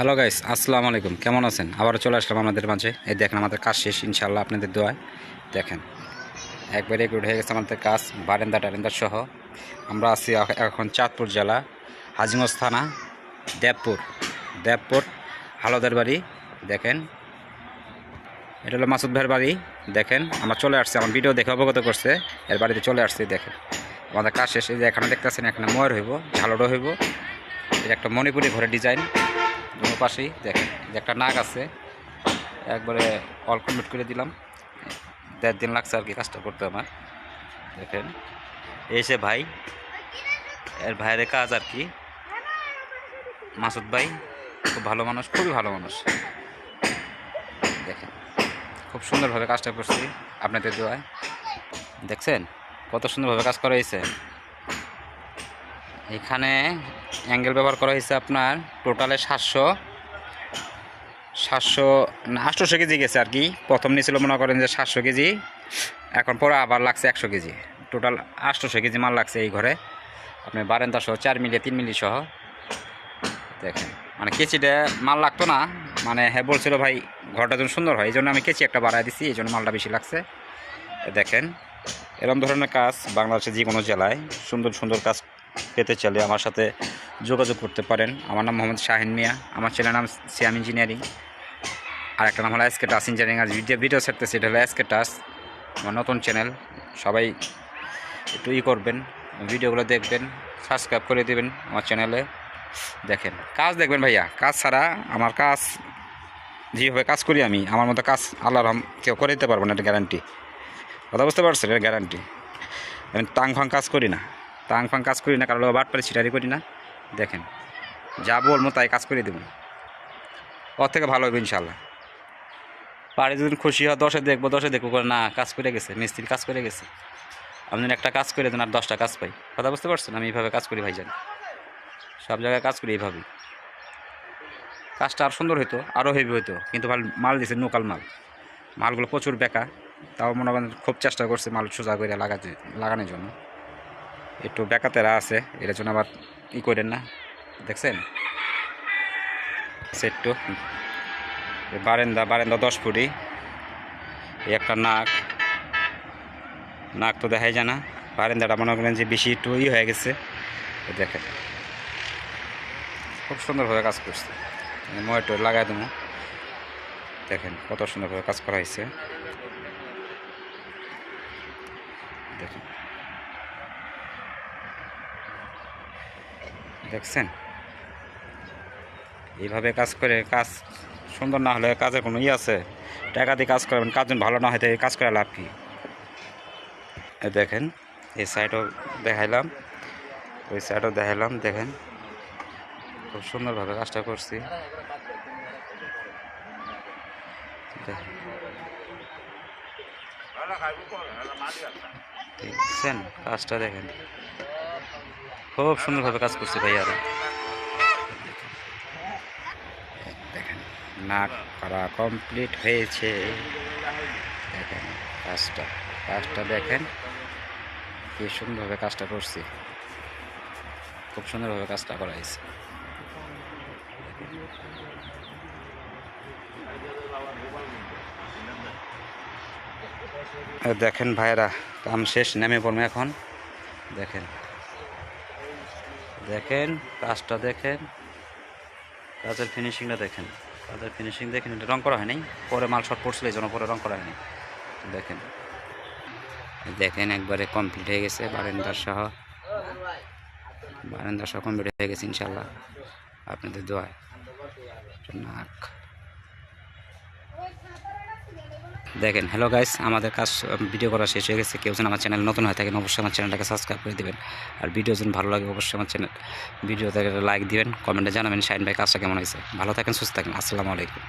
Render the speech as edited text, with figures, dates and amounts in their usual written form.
Hello guys, আসসালামু আলাইকুম। কেমন আছেন? আবারও চলে আসলাম আমাদের মাঝে। এই দেখেন আমাদের কাজ শেষ ইনশাআল্লাহ আপনাদের দোয়ায়। দেখেন একবারে গুড হয়ে গেছে আমাদের কাজ, বারান্দা টারেন্দা সহ। আমরা আছি এখন চাঁদপুর জেলা, হাজিগঞ্জ থানা, দেবপুর হালদার বাড়ি। দেখেন এটা হলো মাসুদ ভাইয়ের বাড়ি। দেখেন আমরা চলে আসছি, আমার ভিডিও দেখে অবগত করছে, এর বাড়িতে চলে আসছি। দেখেন আমাদের কাজ শেষ। এই যে এখানে দেখতেছেন, এখানে ময়ূর হইব, ঝালরও হইব। এটা একটা মণিপুরি ঘরের ডিজাইন। দুটো পাশেই দেখেন যে একটা নাক আছে, একবারে অল কমপ্লিট করে দিলাম। 1.5 দিন লাগছে আর কি কাজটা করতে আমার। দেখেন এই সে ভাই, এর ভাইয়ের কাজ আর কি। মাসুদ ভাই খুব ভালো মানুষ, খুবই ভালো মানুষ। দেখেন খুব সুন্দরভাবে কাজটা করছি আপনাদের দোয়ায়। দেখছেন কত সুন্দরভাবে কাজ করা হয়েছে। এখানে অ্যাঙ্গেল ব্যবহার করা হয়েছে আপনার টোটালে 800 কেজি গেছে আর কি। প্রথম নিয়েছিল মনে করেন যে 700 কেজি, এখন পরে আবার লাগছে 100 কেজি। টোটাল 800 কেজি মাল লাগছে এই ঘরে, আপনি বারান্দা সহ 4 মিলিয়ে 3 মিলি সহ। দেখেন মানে কেচিটা মাল লাগতো না, মানে হ্যাঁ বলছিল ভাই ঘরটা যেন সুন্দর হয়, এই জন্য আমি কেচি একটা বাড়ায় দিছি, এই জন্য মালটা বেশি লাগছে। দেখেন এরকম ধরনের কাজ বাংলাদেশের যে কোনো জেলায় সুন্দর সুন্দর কাজ পেতে চাইলে আমার সাথে যোগাযোগ করতে পারেন। আমার নাম মোহাম্মদ শাহিন মিয়া, আমার চ্যানেল নাম সিয়াম ইঞ্জিনিয়ারিং, আর একটা নাম হলো এসকে টাচ ইঞ্জিনিয়ারিং। আর ভিডিও ছাড়তেছে এটা হলো এসকে টাচ, আমার নতুন চ্যানেল। সবাই একটু করবেন, ভিডিওগুলো দেখবেন, সাবস্ক্রাইব করে দেবেন আমার চ্যানেলে। দেখেন কাজ দেখবেন ভাইয়া, কাজ ছাড়া আমার কাজ যেভাবে কাজ করি আমি, আমার মতো কাজ আল্লাহর কেউ করে দিতে পারবো না, এটা গ্যারান্টি। কথা বুঝতে পারছেন? এটা গ্যারান্টি। আমি টাং ফাং কাজ করি না, কারণ বাটপারি ছিটারি করি না। দেখেন যা বলবো তাই কাজ করে দেবো, ওর থেকে ভালো হবে ইনশাল্লাহ। পারে যদি খুশি হয় 10-এ দেখবো করে না কাজ করে গেছে, মিস্ত্রি কাজ করে গেছে। আপনি একটা কাজ করে দেন আর 10টা কাজ পাই। কথা বুঝতে পারছেন? আমি এইভাবে কাজ করি ভাইজান, সব জায়গায় কাজ করি এইভাবেই। কাজটা আর সুন্দর হইতো, আরও হেভি হইতো, কিন্তু মাল দিয়েছে নোকাল মালগুলো প্রচুর বেকা। তাও মনে করেন খুব চেষ্টা করছে মাল সোজা করে লাগানোর জন্য। একটু বেকাতেরা আছে, এটার জন্য আবার করেন না। দেখছেন সেটটু বারান্দা 10 ফুটি। এই একটা নাক তো দেখাই যায় না। বারান্দাটা মনে করেন যে বেশি একটু হয়ে গেছে। দেখেন খুব সুন্দরভাবে কাজ করছে, ময়টো লাগাই দেবো। দেখেন কত সুন্দরভাবে কাজ করা হয়েছে। দেখেন দেখছেন এইভাবে কাজ করে, কাজ সুন্দর না হলে কাজের কোনো আছে? টাকা দিয়ে কাজ করবেন, কাজ ভালো না হয় কাজ করে লাভ কি? দেখেন এই সাইডও দেখাইলাম, ওই সাইডও দেখাইলাম। দেখেন খুব সুন্দরভাবে কাজটা করছি। দেখছেন কাজটা, দেখেন খুব সুন্দরভাবে কাজ করছি ভাইয়ারা। দেখেন নাক করা কমপ্লিট হয়েছে। দেখেন কাজটা দেখেন কি সুন্দরভাবে কাজটা করছি, খুব সুন্দরভাবে কাজটা করা হয়েছে। দেখেন ভাইয়েরা কাম শেষ, নেমে পড়বে এখন। দেখেন কাজটা দেখেন, কাজের ফিনিশিংটা দেখেন, এটা রং করা হয়নি, পরে মাল শর্ট পড়ছিল এই জন্য পরে রং করা হয়নি। দেখেন একবারে কমপ্লিট হয়ে গেছে, বারান্দা সহ কমপ্লিট হয়ে গেছে ইনশাল্লাহ আপনাদের দোয়ায়। নাক দেখেন। হ্যালো গাইস, আমাদের কাজ ভিডিও করা শেষ হয়ে গেছে। কেউ যেন আমার চ্যানেল নতুন হয়ে থাকেন অবশ্যই আমার চ্যানেলটাকে সাবস্ক্রাইব করে দেবেন, আর ভিডিও যেন ভালো লাগে অবশ্যই আমার ভিডিওতে লাইক দিবেন, কমেন্টে জানাবেন শাহিন ভাই কাজটা কেমন হয়েছে। ভালো থাকেন, সুস্থ থাকেন, আসসালামু আলাইকুম।